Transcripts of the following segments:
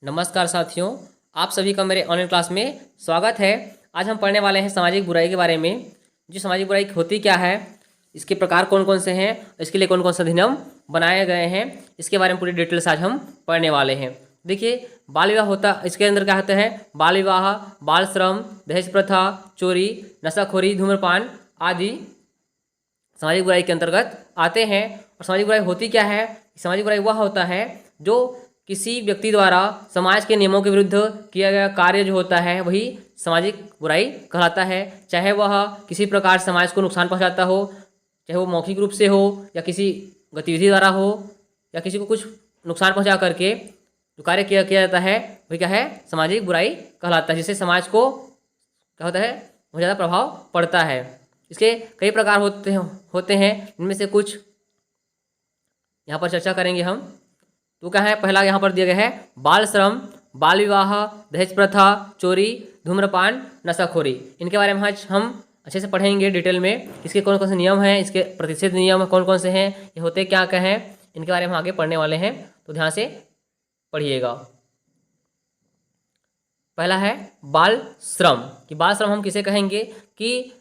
नमस्कार साथियों, आप सभी का मेरे ऑनलाइन क्लास में स्वागत है। आज हम पढ़ने वाले हैं सामाजिक बुराई के बारे में। जो सामाजिक बुराई होती क्या है, इसके प्रकार कौन कौन से हैं, इसके लिए कौन कौन से अधिनियम बनाए गए हैं, इसके बारे में पूरी डिटेल्स आज हम पढ़ने वाले हैं। देखिए, बाल विवाह होता, इसके अंदर क्या होता है? बाल विवाह, बाल श्रम, दहेज प्रथा, चोरी, नशाखोरी, धूम्रपान आदि सामाजिक बुराई के अंतर्गत आते हैं। और सामाजिक बुराई होती क्या है? सामाजिक बुराई वह होता है जो किसी व्यक्ति द्वारा समाज के नियमों के विरुद्ध किया गया कार्य जो होता है वही सामाजिक बुराई कहलाता है। चाहे वह किसी प्रकार समाज को नुकसान पहुंचाता हो, चाहे वो मौखिक रूप से हो या किसी गतिविधि द्वारा हो, या किसी को कुछ नुकसान पहुंचा करके जो कार्य किया जाता है वही क्या है? सामाजिक बुराई कहलाता है, जिससे समाज को क्या होता है? बहुत ज़्यादा प्रभाव पड़ता है। इसके कई प्रकार होते हैं, इनमें से कुछ यहाँ पर चर्चा करेंगे हम। तो क्या है? पहला यहाँ पर दिया गया है बाल श्रम, बाल विवाह, दहेज प्रथा, चोरी, धूम्रपान, नशाखोरी। इनके बारे में आज हम अच्छे से पढ़ेंगे डिटेल में। इसके कौन कौन से नियम हैं, इसके प्रतिषेध नियम कौन कौन से हैं, ये होते क्या क्या हैं, इनके बारे में आगे पढ़ने वाले हैं, तो ध्यान से पढ़िएगा। पहला है बाल श्रम। कि बाल श्रम हम किसे कहेंगे? कि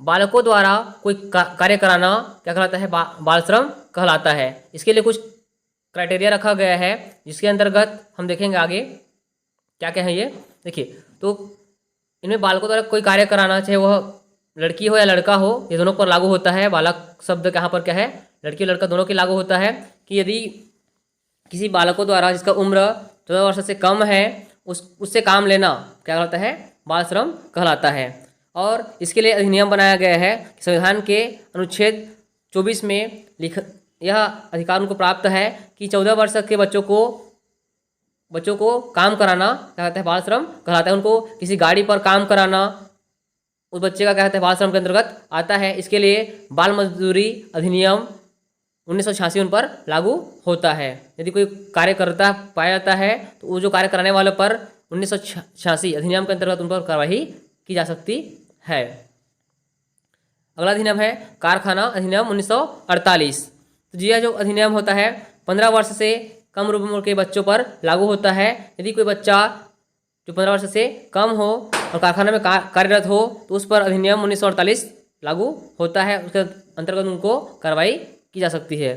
बालकों द्वारा कोई कार्य कराना क्या कहलाता है? बाल श्रम कहलाता है। इसके लिए कुछ क्राइटेरिया रखा गया है, जिसके अंतर्गत हम देखेंगे आगे क्या क्या है ये। देखिए, तो इनमें बालकों द्वारा कोई कार्य कराना, चाहे वह लड़की हो या लड़का हो, ये दोनों पर लागू होता है। बालक शब्द यहाँ पर क्या है? लड़की लड़का दोनों के लागू होता है। कि यदि किसी बालकों द्वारा जिसका उम्र 14 वर्ष से कम है उससे काम लेना क्या कहलाता है? बाल श्रम कहलाता है। और इसके लिए अधिनियम बनाया गया है। संविधान के अनुच्छेद 24 में यह अधिकार उनको प्राप्त है कि 14 वर्ष के बच्चों को काम कराना क्या कहता है? बाल श्रम कहलाता है। उनको किसी गाड़ी पर काम कराना उस बच्चे का क्या कहता है? बाल श्रम के अंतर्गत आता है। इसके लिए बाल मजदूरी अधिनियम 1986 उन पर लागू होता है। यदि कोई कार्य करता पाया जाता है तो वो जो कार्य कराने वाले पर 1986 अधिनियम के अंतर्गत उन पर कार्रवाई की जा सकती है। अगला अधिनियम है कारखाना अधिनियम 1948। तो यह जो अधिनियम होता है 15 वर्ष से कम उम्र के बच्चों पर लागू होता है। यदि कोई बच्चा जो 15 वर्ष से कम हो और कारखाना में कार्यरत हो तो उस पर अधिनियम 1948 लागू होता है। उसके अंतर्गत उनको कार्रवाई की जा सकती है।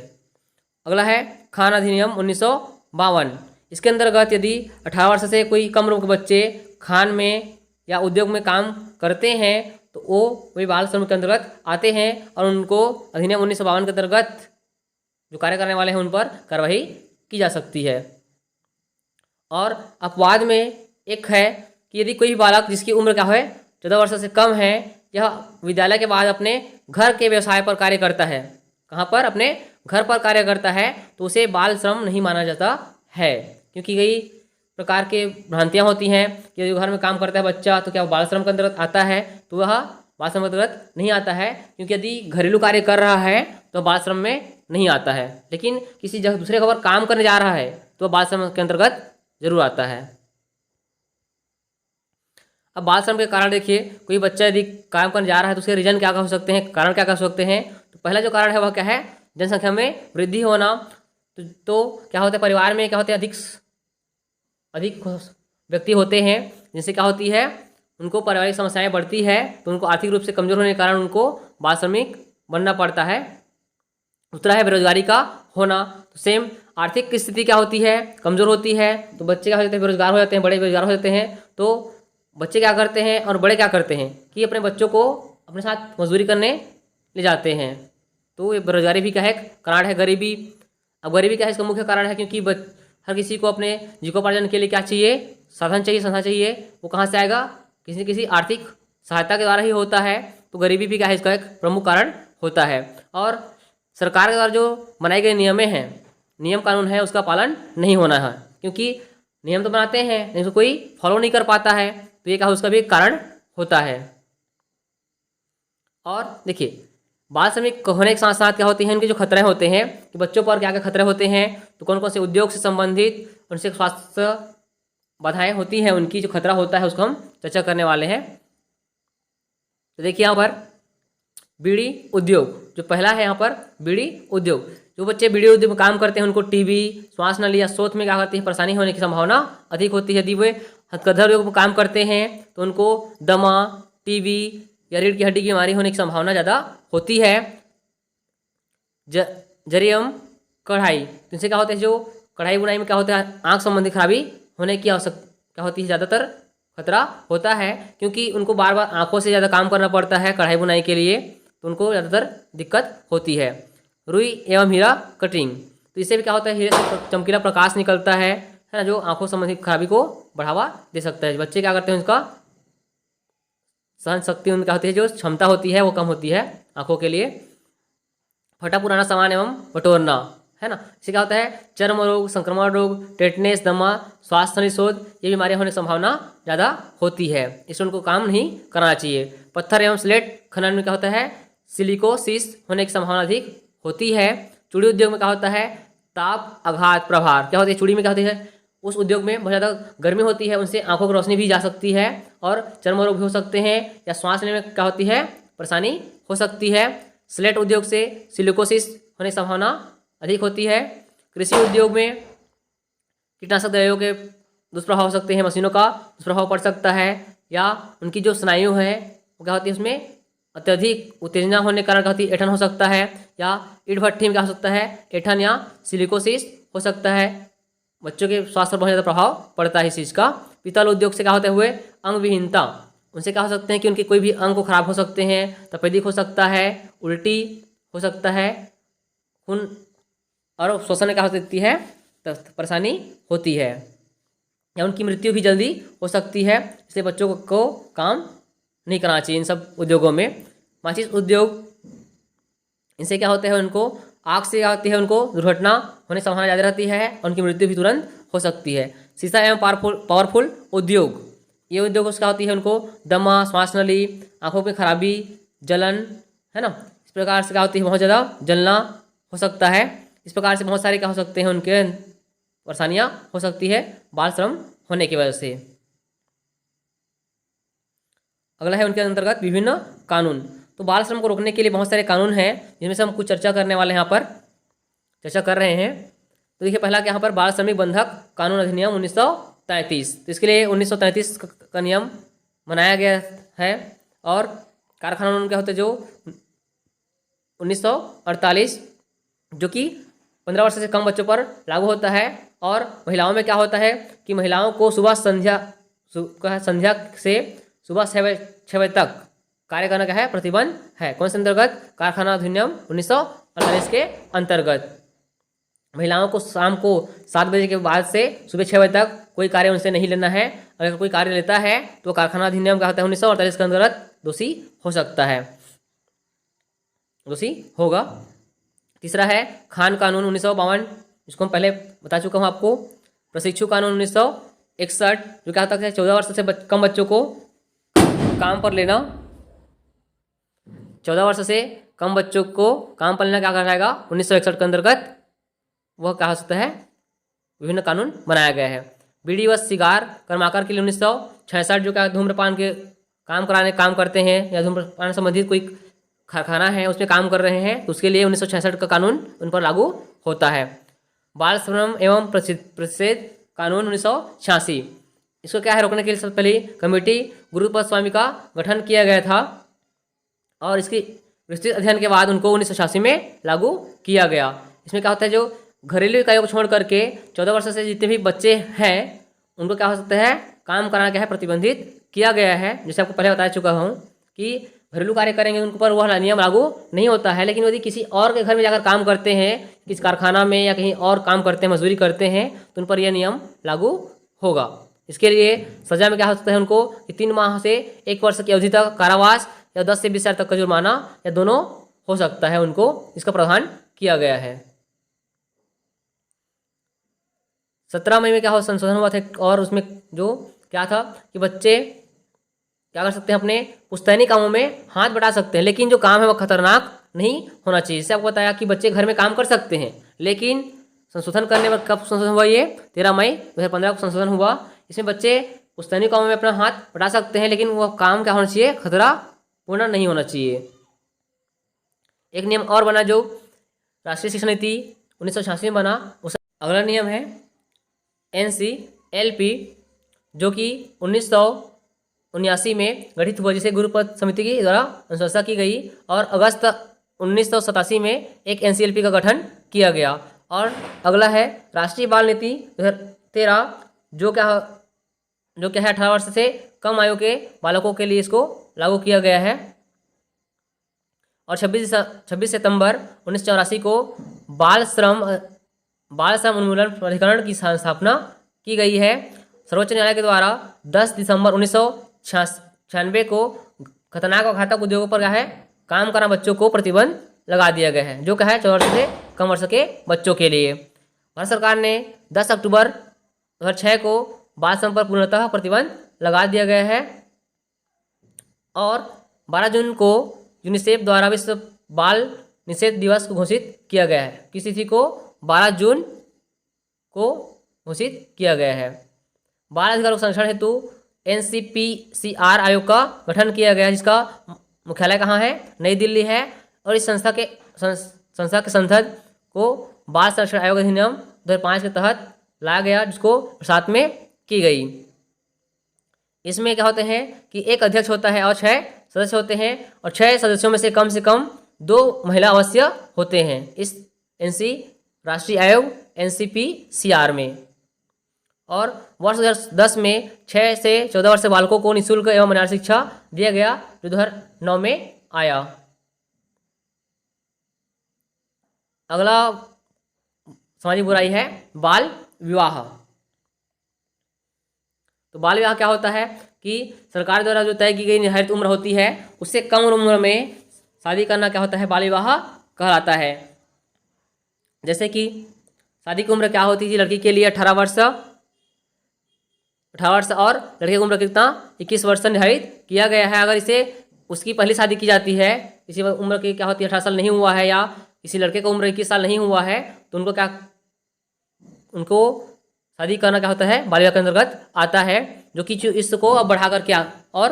अगला है खान अधिनियम 1952। इसके अंतर्गत यदि 18 वर्ष से कोई कम उम्र के बच्चे खान में या उद्योग में काम करते हैं तो वो वही बाल श्रम के अंतर्गत आते हैं और उनको अधिनियम 1952 के अंतर्गत जो कार्य करने वाले हैं उन पर कार्रवाई की जा सकती है। और अपवाद में एक है कि यदि कोई बालक जिसकी उम्र क्या है 14 वर्ष से कम है, यह विद्यालय के बाद अपने घर के व्यवसाय पर कार्य करता है, कहाँ पर? अपने घर पर कार्य करता है, तो उसे बाल श्रम नहीं माना जाता है। क्योंकि कई प्रकार के भ्रांतियाँ होती हैं कि यदि घर में काम करता है बच्चा तो क्या वो बाल श्रम के अंतर्गत आता है? तो वह बाल श्रम के अंतर्गत नहीं आता है। क्योंकि यदि घरेलू कार्य कर रहा है तो बाल श्रम में नहीं आता है, लेकिन किसी जगह दूसरे जगह पर काम करने जा रहा है तो बाल श्रम के अंतर्गत जरूर आता है। अब बाल श्रम के कारण देखिए, कोई बच्चा यदि काम करने जा रहा है तो उसके रीजन क्या हो सकते हैं, कारण क्या हो सकते हैं? तो पहला जो कारण है वह क्या है? जनसंख्या में वृद्धि होना। तो क्या होता है? परिवार में क्या होते हैं? अधिक व्यक्ति होते हैं, जिनसे क्या होती है? उनको पारिवारिक समस्याएं बढ़ती है, तो उनको आर्थिक रूप से कमजोर होने के कारण उनको बाल श्रमिक बनना पड़ता है। दूसरा है बेरोजगारी का होना। तो सेम आर्थिक स्थिति क्या होती है? कमजोर होती है, तो बच्चे क्या हो जाते हैं? बेरोजगार हो जाते हैं, बड़े बेरोजगार हो जाते हैं। तो बच्चे क्या करते हैं और बड़े क्या करते हैं कि अपने बच्चों को अपने साथ मजदूरी करने ले जाते हैं। तो ये बेरोजगारी भी क्या है? कारण है। गरीबी, अब गरीबी क्या है? इसका मुख्य कारण है क्योंकि हर किसी को अपने जीविकोपार्जन के लिए क्या चाहिए? साधन चाहिए, संसाधन चाहिए। वो कहाँ से आएगा? किसी न किसी आर्थिक सहायता के द्वारा ही होता है। तो गरीबी भी क्या है? इसका एक प्रमुख कारण होता है। और सरकार के द्वारा जो बनाए गए नियम कानून है उसका पालन नहीं होना है, क्योंकि नियम तो बनाते हैं लेकिन कोई फॉलो नहीं कर पाता है, तो ये क्या उसका भी एक कारण होता है। और देखिए, बाल श्रमिक होने के साथ साथ क्या होते हैं? इनके जो खतरे होते हैं कि बच्चों पर क्या क्या खतरे होते हैं, तो कौन कौन से उद्योग से संबंधित उनसे स्वास्थ्य बाधाएं होती हैं, उनकी जो खतरा होता है उसको हम चर्चा करने वाले हैं। तो देखिए यहाँ पर बीड़ी उद्योग, जो पहला है यहाँ पर बीड़ी उद्योग। जो बच्चे बीड़ी उद्योग में काम करते हैं उनको टीबी, श्वास नली या शोथ में क्या होती है परेशानी होने की संभावना अधिक होती है। यदि वे हथकरघा उद्योग में काम करते हैं तो उनको दमा, टीबी या रीढ़ की हड्डी की बीमारी होने की संभावना ज़्यादा होती है। जरियम कढ़ाई, तो इनसे क्या होता है, जो कढ़ाई बुनाई में क्या होता है आँख संबंधी खराबी होने की क्या होती है, ज़्यादातर खतरा होता है, क्योंकि उनको बार बार आँखों से ज़्यादा काम करना पड़ता है कढ़ाई बुनाई के लिए, तो उनको ज़्यादातर दिक्कत होती है। रुई एवं हीरा कटिंग, तो इससे भी क्या होता है, हीरे से चमकीला प्रकाश निकलता है ना, जो आँखों संबंधी खराबी को बढ़ावा दे सकता है। बच्चे क्या करते हैं, उसका सहन शक्ति उनका होती है, जो क्षमता होती है वो कम होती है आँखों के लिए। फटा पुराना सामान एवं बटोरना, है ना, इससे क्या होता है, चर्म रोग, संक्रमण रोग, टेटनेस, दमा, श्वास नली शोथ, ये बीमारियां होने की संभावना ज़्यादा होती है, इसलिए उनको काम नहीं करना चाहिए। पत्थर एवं स्लेट खनन में क्या होता है, सिलिकोसिस होने की संभावना अधिक होती है। चूड़ी उद्योग में क्या होता है, ताप, आघात, प्रभार, क्या होती है, चूड़ी में क्या होती है, उस उद्योग में बहुत ज़्यादा गर्मी होती है, उनसे आंखों की रोशनी भी जा सकती है और चर्म रोग भी हो सकते हैं, या सांस लेने में क्या होती है, परेशानी हो सकती है। स्लेट उद्योग से सिलिकोसिस होने की संभावना अधिक होती है। कृषि उद्योग में कीटनाशक दवाइयों के दुष्प्रभाव हो सकते हैं, मशीनों का दुष्प्रभाव पड़ सकता है, या उनकी जो स्नायु है वो क्या होती है, उसमें अत्यधिक उत्तेजना होने के कारण क्या होती है, ऐंठन हो सकता है, या ईंट भट्ठी में क्या हो सकता है, ऐंठन या सिलिकोसिस हो सकता है। बच्चों के स्वास्थ्य पर बहुत ज़्यादा प्रभाव पड़ता है इस चीज़ का। पीतल उद्योग से क्या होते हुए अंग विहीनता, उनसे क्या हो सकते हैं कि उनके कोई भी अंग को खराब हो सकते हैं, तपेदिक हो सकता है, उल्टी हो सकता है, खून और श्वसन में क्या हो सकती है, परेशानी होती है, या उनकी मृत्यु भी जल्दी हो सकती है, इसलिए बच्चों को काम नहीं करना चाहिए इन सब उद्योगों में। माचिस उद्योग, इनसे क्या होता है, उनको आग से क्या होती है, उनको दुर्घटना होने की संभावना ज़्यादा रहती है और उनकी मृत्यु भी तुरंत हो सकती है। शीशा एवं पावरफुल उद्योग, ये उद्योग क्या होती है, उनको दमा, श्वास नली, आँखों में खराबी, जलन, है ना, इस प्रकार से क्या होती है, बहुत ज़्यादा जलना हो सकता है। इस प्रकार से बहुत सारे क्या हो सकते हैं, उनके परेशानियाँ हो सकती है बाल श्रम होने की वजह से। अगला है उनके अंतर्गत विभिन्न कानून। तो बाल श्रम को रोकने के लिए बहुत सारे कानून हैं, जिनमें से हम कुछ चर्चा करने वाले यहाँ पर चर्चा कर रहे हैं। तो देखिए, पहला यहाँ पर बाल श्रमिक बंधक कानून अधिनियम 1933, तो इसके लिए 1933 का नियम बनाया गया है, और कारखाना कानून क्या होते हैं, जो 1948, जो कि 15 वर्ष से कम बच्चों पर लागू होता है। और महिलाओं में क्या होता है कि महिलाओं को सुबह संध्या से सुबह 6 बजे तक कार्य करना क्या है, प्रतिबंध है। कौन से अंतर्गत, कारखाना अधिनियम 1948 के अंतर्गत। महिलाओं को शाम को 7 बजे के बाद से सुबह 6 बजे तक कोई कार्य उनसे नहीं लेना है। अगर कोई कार्य लेता है तो कारखाना अधिनियम क्या होता है, 1948 के अंतर्गत दोषी हो सकता है, दोषी होगा। तीसरा है खान कानून 1952, जिसको हम पहले बता चुका हूँ आपको। प्रशिक्षु कानून 1961, जो क्या होता है, 14 वर्ष से कम बच्चों को काम पर लेना, 14 वर्ष से कम बच्चों को काम पर लेना क्या कराएगा, 1961 के अंतर्गत वह क्या हो सकता है, विभिन्न कानून बनाया गया है। बीड़ी व सिगार कर्माकर के लिए 1966, जो क्या धूम्रपान के काम करते हैं, या धूम्रपान संबंधित कोई कारखाना है उसमें काम कर रहे हैं, तो उसके लिए 1966 का कानून उन पर लागू होता है। बाल श्रम एवं प्रतिषेध कानून 1986, इसको क्या है, रोकने के लिए सबसे पहले कमेटी गुरुपद स्वामी का गठन किया गया था, और इसकी विस्तृत अध्ययन के बाद उनको 1986 में लागू किया गया। इसमें क्या होता है, जो घरेलू इकाइयों को छोड़ करके 14 वर्ष से जितने भी बच्चे हैं उनको क्या हो सकता है, काम कराना क्या है, प्रतिबंधित किया गया है। जैसे आपको पहले बता चुका हूँ कि घरेलू कार्य करेंगे उन पर वह नियम लागू नहीं होता है, लेकिन यदि किसी और के घर में जाकर काम करते हैं, किसी कारखाना में या कहीं और काम करते हैं, मजदूरी करते हैं, तो उन पर यह नियम लागू होगा। इसके लिए सजा में क्या हो सकता है, उनको 3 माह से 1 वर्ष की अवधि तक कारावास या 10 से 20 हज़ार तक का जुर्माना या दोनों हो सकता है, उनको इसका प्रावधान किया गया है। 17 मई में क्या हो संशोधन हुआ था, और उसमें जो क्या था कि बच्चे क्या कर सकते हैं, अपने पुश्तैनी कामों में हाथ बटा सकते हैं, लेकिन जो काम है वो खतरनाक नहीं होना चाहिए। जैसे आपको बताया कि बच्चे घर में काम कर सकते हैं, लेकिन संशोधन करने में कब संशोधन हुआ, ये 13 मई 2015 को संशोधन हुआ। इसमें बच्चे पुश्तैनी कामों में अपना हाथ बटा सकते हैं, लेकिन वह काम क्या होना चाहिए, खतरा पूर्ण नहीं होना चाहिए। एक नियम और बना जो राष्ट्रीय शिक्षा नीति 1986 में बना। उस अगला नियम है NCLP जो कि 1979 में गठित हुआ, जिसे गुरुपद समिति के द्वारा अनुशंसा की गई और अगस्त 1987 में एक NCLP का गठन किया गया। और अगला है राष्ट्रीय बाल नीति 2013 जो क्या है 18 वर्ष से कम आयु के बालकों के लिए इसको लागू किया गया है। और 26 सितंबर 1984 को बाल श्रम उन्मूलन प्राधिकरण की स्थापना की गई है। सर्वोच्च न्यायालय के द्वारा 10 दिसंबर 1996 को खतरनाक और घातक उद्योगों पर क्या है काम करना बच्चों को प्रतिबंध लगा दिया गया है, जो क्या है 14 वर्ष से कम वर्ष के बच्चों के लिए। भारत सरकार ने 10 अक्टूबर 2006 को बाल श्रम पर पूर्णतः प्रतिबंध लगा दिया गया है। और 12 जून को यूनिसेफ द्वारा विश्व बाल निषेध दिवस को घोषित किया गया है। किस तिथि को? 12 जून को घोषित किया गया है। बाल अधिकारों के संरक्षण हेतु NCPCR आयोग का गठन किया गया है, जिसका मुख्यालय कहाँ है? नई दिल्ली है। और इस संस्था के संसद को बाल संरक्षण आयोग अधिनियम 2005 के तहत लाया गया, जिसको साथ में की गई। इसमें क्या होते हैं कि एक अध्यक्ष होता है और 6 सदस्य होते हैं, और 6 सदस्यों में से कम 2 महिला अवश्य होते हैं इस राष्ट्रीय आयोग NCPCR में। और वर्ष 2010 में 6 से 14 वर्ष के बालकों को निःशुल्क एवं मनार शिक्षा दिया गया, जो 2009 में आया। अगला सामाजिक बुराई है बाल विवाह। तो बाल विवाह क्या होता है कि सरकार द्वारा जो तय की गई निर्धारित उम्र होती है उससे कम उम्र में शादी करना क्या होता है? बाल विवाह कहलाता है। जैसे कि शादी की उम्र क्या होती थी लड़की के लिए? 18 वर्ष और लड़के की उम्र कितना? 21 वर्ष निर्धारित किया गया है। अगर इसे उसकी पहली शादी की जाती है, किसी उम्र की क्या होती है 18 साल नहीं हुआ है, या किसी लड़के का उम्र 21 साल नहीं हुआ है, तो उनको शादी करना क्या होता है? बाल विवाह के अंतर्गत आता है, जो कि इसको अब बढ़ा कर क्या और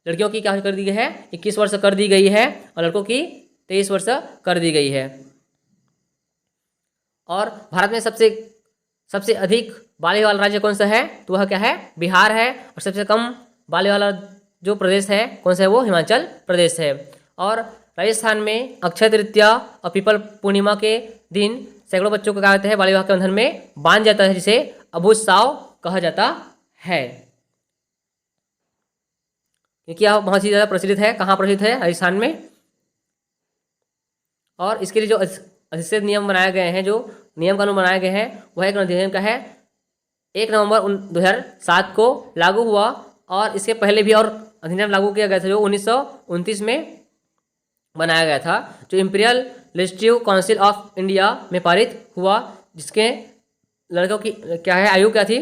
लड़कियों की क्या कर दी गई है? 21 वर्ष कर दी गई है, और लड़कों की 23 वर्ष कर दी गई है। और भारत में सबसे अधिक बाल विवाह वाला राज्य कौन सा है? तो वह क्या है? बिहार है। और सबसे कम बाल विवाह वाला जो प्रदेश है कौन सा है? वो हिमाचल प्रदेश है। और राजस्थान में अक्षय तृतीया और पीपल पूर्णिमा के दिन सैकड़ों बच्चों को क्या कहते हैं? बाल विवाह के बंधन में बांध जाता है, जिसे अबूझ-साव कहा जाता है। क्योंकि यह बहुत ही ज़्यादा प्रचलित है। कहाँ प्रचलित है? राजस्थान में। और इसके लिए जो अधिच्छेद नियम बनाए गए हैं, जो नियम कानून बनाए गए हैं, वह एक अधिनियम का है 1 नवंबर 2007 को लागू हुआ। और इसके पहले भी और अधिनियम लागू किया गया था, जो 1929 में बनाया गया था, जो imperial legislative council of India में पारित हुआ, जिसके लड़कों की क्या है आयु क्या थी?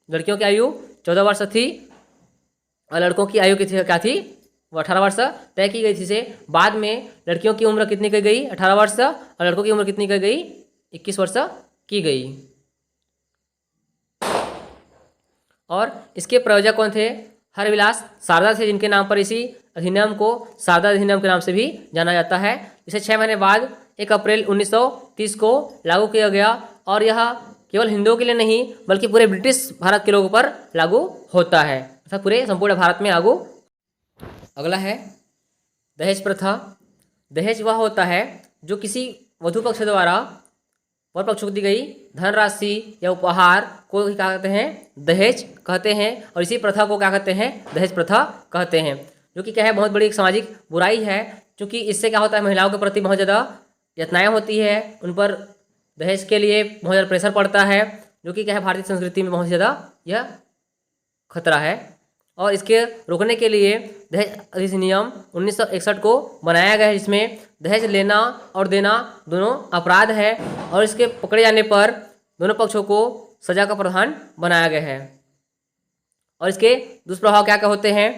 लड़कियों की आयु 14 वर्ष थी, और लड़कों की आयु क्या थी? वो 18 वर्ष तय की गई थी। से बाद में लड़कियों की उम्र कितनी की गई? 18 वर्ष, और लड़कों की उम्र कितनी की गई? 21 वर्ष की गई। और इसके प्रयोजक कौन थे? हरविलास शारदा थे, जिनके नाम पर इसी अधिनियम को शारदा अधिनियम के नाम से भी जाना जाता है। इसे 6 महीने बाद 1 अप्रैल 1930 को लागू किया गया, और यह केवल हिंदुओं के लिए नहीं बल्कि पूरे ब्रिटिश भारत के लोगों पर लागू होता है, अर्थात पूरे संपूर्ण भारत में लागू। अगला है दहेज प्रथा। दहेज वह होता है जो किसी वधू पक्ष द्वारा वर पक्ष को दी गई धनराशि या उपहार को क्या कहते हैं? दहेज कहते हैं। और इसी प्रथा को क्या कहते हैं? दहेज प्रथा कहते हैं, जो कि क्या है बहुत बड़ी एक सामाजिक बुराई है, क्योंकि इससे क्या होता है महिलाओं के प्रति बहुत ज़्यादा यातनाएं होती है, उन पर दहेज के लिए बहुत ज़्यादा प्रेशर पड़ता है, जो कि क्या है भारतीय संस्कृति में बहुत ज़्यादा यह खतरा है। और इसके रोकने के लिए दहेज अधिनियम 1961 को बनाया गया है, जिसमें दहेज लेना और देना दोनों अपराध है, और इसके पकड़े जाने पर दोनों पक्षों को सजा का प्रावधान बनाया गया है। और इसके दुष्प्रभाव क्या क्या होते हैं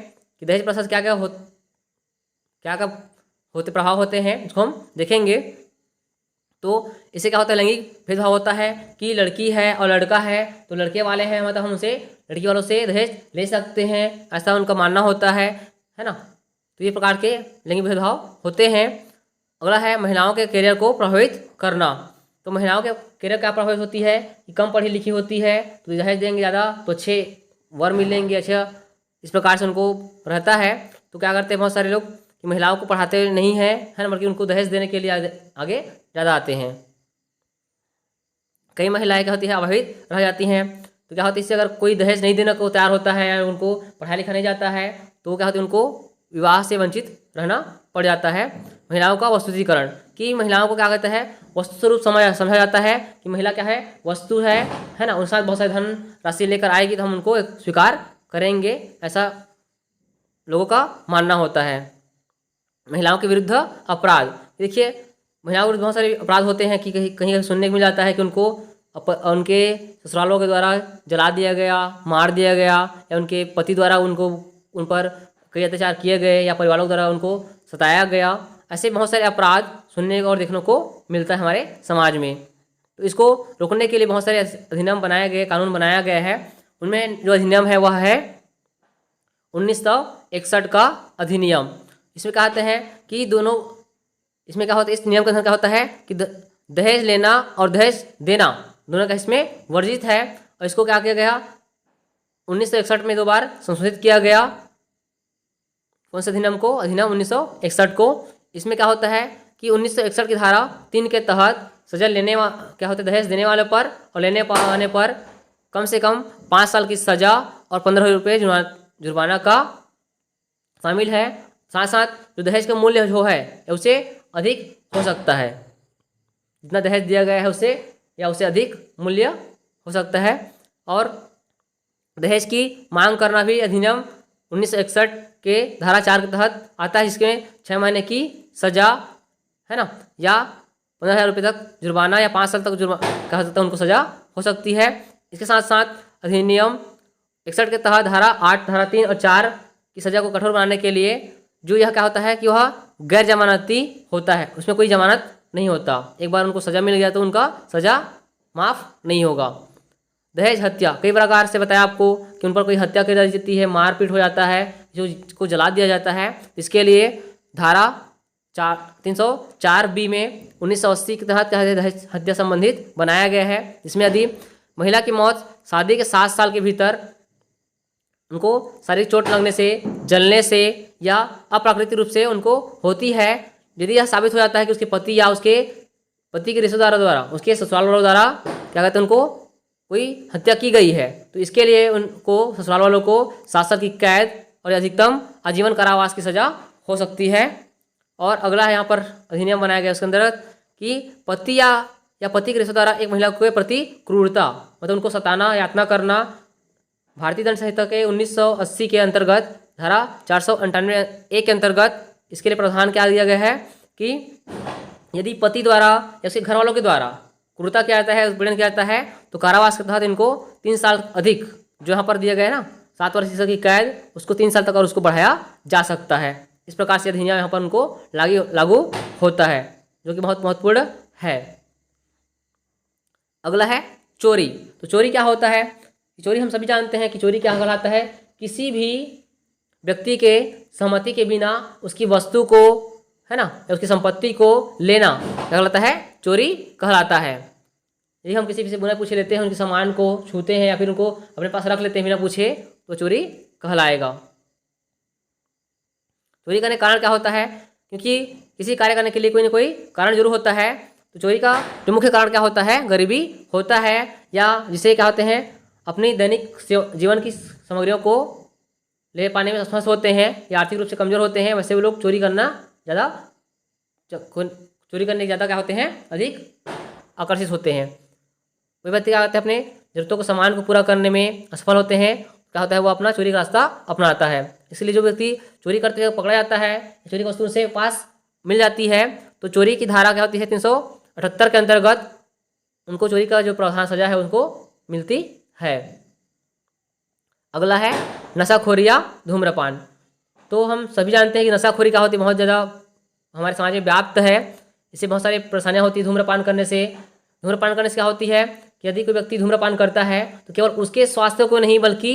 कि दहेज प्रथा से क्या क्या होते प्रभाव होते हैं, इसको हम देखेंगे। तो इससे क्या होता है? लैंगिक भेदभाव होता है कि लड़की है और लड़का है, तो लड़के वाले हैं मतलब हम उसे लड़की वालों से दहेज ले सकते हैं, ऐसा उनका मानना होता है ना। तो ये प्रकार के लैंगिक भेदभाव होते हैं। अगला है महिलाओं के करियर को प्रभावित करना। तो महिलाओं के करियर क्या प्रभावित होती है कि कम पढ़ी लिखी होती है तो दहेज देंगे ज़्यादा तो अच्छे वर मिलेंगे, अच्छा इस प्रकार से उनको रहता है। तो क्या करते हैं बहुत सारे लोग कि महिलाओं को पढ़ाते नहीं हैं, है ना, बल्कि उनको दहेज देने के लिए आगे ज़्यादा आते हैं। कई महिलाएं क्या होती है अभावित रह जाती हैं। तो क्या होती है इससे अगर कोई दहेज नहीं देने को तैयार होता है या उनको पढ़ा लिखा नहीं जाता है तो क्या होती है उनको विवाह से वंचित रहना पड़ जाता है। महिलाओं का वस्तुतिकरण कि महिलाओं को क्या कहता है वस्तु स्वरूप समझा जाता है कि महिला क्या है वस्तु है ना, उनके साथ बहुत सारे धन राशि लेकर आएगी तो हम उनको स्वीकार करेंगे, ऐसा लोगों का मानना होता है। महिलाओं के विरुद्ध अपराध, देखिए महिलाओं के विरुद्ध बहुत सारे अपराध होते हैं कि कहीं कहीं सुनने को मिल जाता है कि उनको उनके ससुरालों के द्वारा जला दिया गया, मार दिया गया, या उनके पति द्वारा उन पर कई अत्याचार किए गए, या परिवारों द्वारा उनको सताया गया। ऐसे बहुत सारे अपराध सुनने और देखने को मिलता है हमारे समाज में। तो इसको रोकने के लिए बहुत सारे अधिनियम बनाए गए, कानून बनाया गया है। उनमें जो अधिनियम है वह है 1961 का अधिनियम। इसमें कहते हैं कि दोनों, इसमें क्या होता है, इस नियम के अंदर क्या होता है कि दहेज लेना और दहेज देना दोनों का इसमें वर्जित है। और इसको क्या किया गया 1961 में 2 बार संशोधित किया गया। कौन से अधिनियम को, अधिनियम 1961 को। इसमें क्या होता है कि 1961 की धारा 3 के तहत सजा लेने क्या होता है दहेज देने वाले पर और लेने पाने पर कम से कम 5 साल की सजा और 15 रुपये जुर्माना का शामिल है। साथ साथ जो दहेज का मूल्य जो है उससे अधिक हो सकता है, जितना दहेज दिया गया है उससे या उससे अधिक मूल्य हो सकता है। और दहेज की मांग करना भी अधिनियम 1961 के धारा 4 के तहत आता है, जिसमें 6 महीने की सजा है ना, या 15,000 रुपये तक जुर्माना, या 5 साल तक कह सकता है उनको सजा हो सकती है। इसके साथ साथ अधिनियम 61 के तहत धारा 8, धारा 3 और 4 की सजा को कठोर बनाने के लिए जो यह क्या होता है कि वह गैर जमानती होता है, उसमें कोई जमानत नहीं होता। एक बार उनको सजा मिल गया तो उनका सजा माफ़ नहीं होगा। दहेज हत्या कई प्रकार से बताया आपको कि उन पर कोई हत्या की जाती है, मारपीट हो जाता है, जो को जला दिया जाता है। इसके लिए धारा 304B में 1980 के तहत दहेज हत्या संबंधित बनाया गया है। इसमें यदि महिला की मौत शादी के 7 साल के भीतर उनको शारीरिक चोट लगने से, जलने से या अप्राकृतिक रूप से उनको होती है, यदि यह साबित हो जाता है कि उसके पति या उसके पति के रिश्तेदारों द्वारा, उसके ससुराल वालों द्वारा क्या कहते हैं उनको कोई हत्या की गई है, तो इसके लिए उनको ससुराल वालों को 7 साल की कैद और अधिकतम आजीवन कारावास की सजा हो सकती है। और अगला है यहाँ पर अधिनियम बनाया गया उसके अंदर कि पति या पति के रिश्तेदार एक महिला के प्रति क्रूरता, मतलब उनको सताना, यातना करना, भारतीय दंड संहिता के 1980 के अंतर्गत धारा 498A के अंतर्गत इसके लिए प्रावधान क्या दिया गया है कि यदि पति द्वारा या उसके घर वालों के द्वारा क्रूरता किया जाता है, उत्पीड़न किया जाता है, तो कारावास के तहत इनको 3 साल अधिक, जो यहाँ पर दिया गया है ना 7 वर्ष की कैद, उसको 3 साल तक और उसको बढ़ाया जा सकता है। इस प्रकार से अधिनियम यहाँ पर उनको लागू होता है, जो कि बहुत महत्वपूर्ण है। अगला है चोरी। तो चोरी क्या होता है? चोरी हम सभी जानते हैं कि चोरी क्या कहलाता है, किसी भी व्यक्ति के सहमति के बिना उसकी वस्तु को, है ना, या उसकी संपत्ति को लेना क्या कहलाता है, चोरी कहलाता है। यदि हम किसी से बिना पूछे लेते हैं, उनके सामान को छूते हैं या फिर उनको अपने पास रख लेते हैं बिना पूछे, तो चोरी कहलाएगा। चोरी करने का कारण क्या होता है? क्योंकि किसी कार्य करने के लिए कोई ना कोई कारण जरूर होता है। तो चोरी का जो मुख्य कारण क्या होता है? गरीबी होता है, या जिसे क्या होते हैं अपनी दैनिक जीवन की सामग्रियों को ले पाने में असमर्थ होते हैं या आर्थिक रूप से कमजोर होते हैं, वैसे वो लोग चोरी करना ज़्यादा, चोरी करने ज़्यादा क्या होते हैं, अधिक आकर्षित होते हैं। कोई व्यक्ति क्या करते हैं अपने जरूरतों को, सामान को पूरा करने में असफल होते हैं, क्या होता है वो अपना चोरी का रास्ता अपनाता है। इसलिए जो व्यक्ति चोरी करते हुए पकड़ा जाता है, चोरी की वस्तु से पास मिल जाती है, तो चोरी की धारा क्या होती है 378 के अंतर्गत उनको चोरी का जो प्रावधान सजा है उनको मिलती है। अगला है नशाखोरी या धूम्रपान। तो हम सभी जानते हैं कि नशाखोरी क्या होती है, बहुत ज़्यादा हमारे समाज में व्याप्त है। इससे बहुत सारी परेशानियाँ होती है धूम्रपान करने से। धूम्रपान करने से क्या होती है कि यदि कोई व्यक्ति धूम्रपान करता है तो केवल उसके स्वास्थ्य को नहीं बल्कि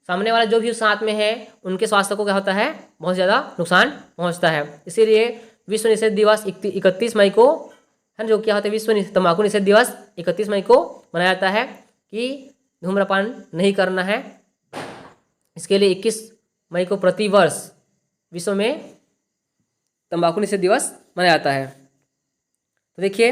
सामने वाला जो भी साथ में है उनके स्वास्थ्य को क्या होता है, बहुत ज़्यादा नुकसान पहुंचता है। इसीलिए विश्व निषेध दिवस 31 मई को है, जो क्या होता है विश्व तंबाकू निषेध दिवस 31 मई को मनाया जाता है कि धूम्रपान नहीं करना है। इसके लिए 21 मई को प्रतिवर्ष विश्व में तंबाकू निषेध दिवस मनाया जाता है। तो देखिए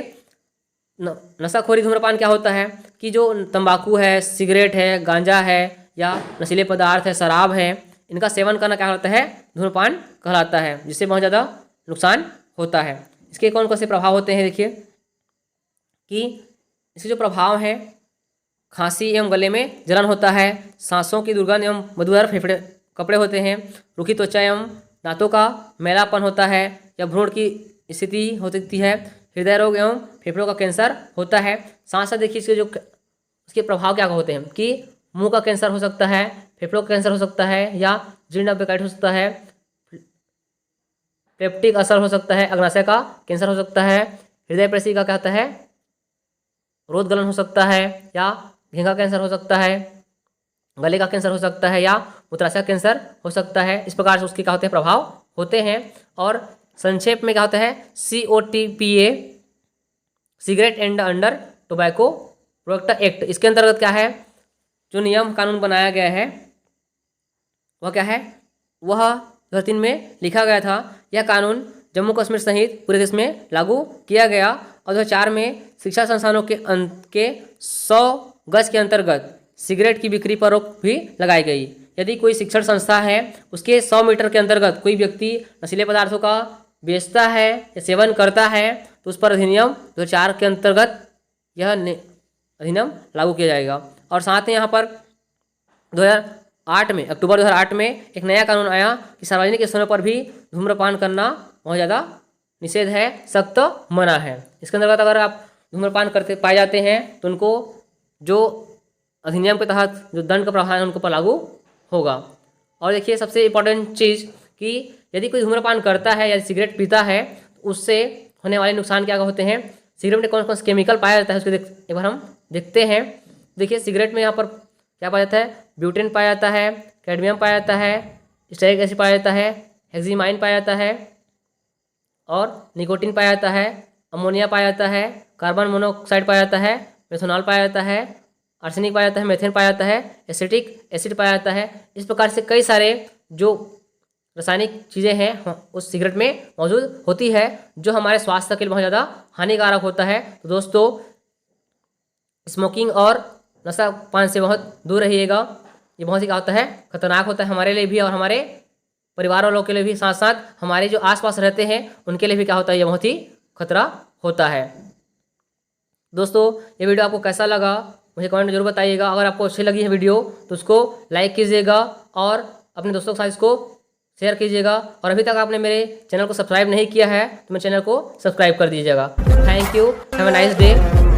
नशाखोरी धूम्रपान क्या होता है कि जो तंबाकू है, सिगरेट है, गांजा है या नशीले पदार्थ है, शराब है, इनका सेवन करना क्या होता है, धूम्रपान कहलाता है, जिससे बहुत ज़्यादा नुकसान होता है। इसके कौन कौन से प्रभाव होते हैं, देखिए कि इसके जो प्रभाव हैं, खांसी एवं गले में जलन होता है, सांसों की दुर्गंध एवं बदबूदार फेफड़े कपड़े होते हैं, रूखी त्वचा एवं दांतों का मैलापन होता है या भ्रूण की स्थिति हो सकती है, हृदय रोग एवं फेफड़ों का कैंसर होता है। साथ साथ देखिए इसके जो इसके प्रभाव क्या होते हैं कि मुंह का कैंसर हो सकता है, फेफड़ों का कैंसर हो सकता है या जीर्ण अपकाइट हो सकता है, पेप्टिक असर हो सकता है, अग्नाशय का कैंसर हो सकता है, हृदय पेशी का क्या होता है, रोध गलन हो सकता है या घेंघा कैंसर हो सकता है, गले का कैंसर हो सकता है या मूत्राशय कैंसर हो सकता है। इस प्रकार से उसके क्या होते हैं, प्रभाव होते हैं। और संक्षेप में क्या होता है, COTPA cigarette and under tobacco product act, इसके अंतर्गत क्या है, जो नियम कानून बनाया गया है वह क्या है, वह 2003 में लिखा गया था। यह कानून जम्मू कश्मीर सहित पूरे देश में लागू किया गया और 2004 में शिक्षा संस्थानों के 100 गज के अंतर्गत सिगरेट की बिक्री पर रोक भी लगाई गई। यदि कोई शिक्षण संस्था है, उसके 100 मीटर के अंतर्गत कोई व्यक्ति नशीले पदार्थों का बेचता है या सेवन करता है तो उस पर अधिनियम 2004 के अंतर्गत यह अधिनियम लागू किया जाएगा। और साथ ही यहाँ पर 2008 में, अक्टूबर 2008 में एक नया कानून आया कि सार्वजनिक स्थानों पर भी धूम्रपान करना बहुत ज़्यादा निषेध है, सख्त मना है। इसके अंतर्गत अगर आप धूम्रपान करते पाए जाते हैं तो उनको जो अधिनियम के तहत जो दंड का प्रावधान है उनको पर लागू होगा। और देखिए सबसे इम्पोर्टेंट चीज़ कि यदि कोई धूम्रपान करता है या सिगरेट पीता है तो उससे होने वाले नुकसान क्या होते हैं, सिगरेट में कौन कौन सा केमिकल पाया जाता है उसको एक बार हम देखते हैं। देखिए सिगरेट में यहाँ पर क्या पाया जाता है, ब्यूटेन पाया जाता है, कैडमियम पाया जाता है, स्टेरिक एसिड पाया जाता है, हेक्सीमाइन पाया जाता है और निकोटीन पाया जाता है, अमोनिया पाया जाता है, कार्बन मोनोऑक्साइड पाया जाता है, मेथनॉल पाया जाता है, आर्सेनिक पाया जाता है, मेथेन पाया जाता है, एसिटिक एसिड पाया जाता है। इस प्रकार से कई सारे जो रासायनिक चीज़ें हैं उस सिगरेट में मौजूद होती है जो हमारे स्वास्थ्य के लिए बहुत ज़्यादा हानिकारक होता है। तो दोस्तों स्मोकिंग और नशा पान से बहुत दूर रहिएगा। ये बहुत ही क्या होता है, खतरनाक होता है हमारे लिए भी और हमारे परिवार वालों के लिए भी, साथ साथ हमारे जो आसपास रहते हैं उनके लिए भी क्या होता है, ये बहुत ही खतरा होता है। दोस्तों ये वीडियो आपको कैसा लगा मुझे कमेंट में जरूर बताइएगा। अगर आपको अच्छी लगी है वीडियो तो उसको लाइक कीजिएगा और अपने दोस्तों के साथ इसको शेयर कीजिएगा। और अभी तक आपने मेरे चैनल को सब्सक्राइब नहीं किया है तो मेरे चैनल को सब्सक्राइब कर दीजिएगा। Thank you, have a nice day.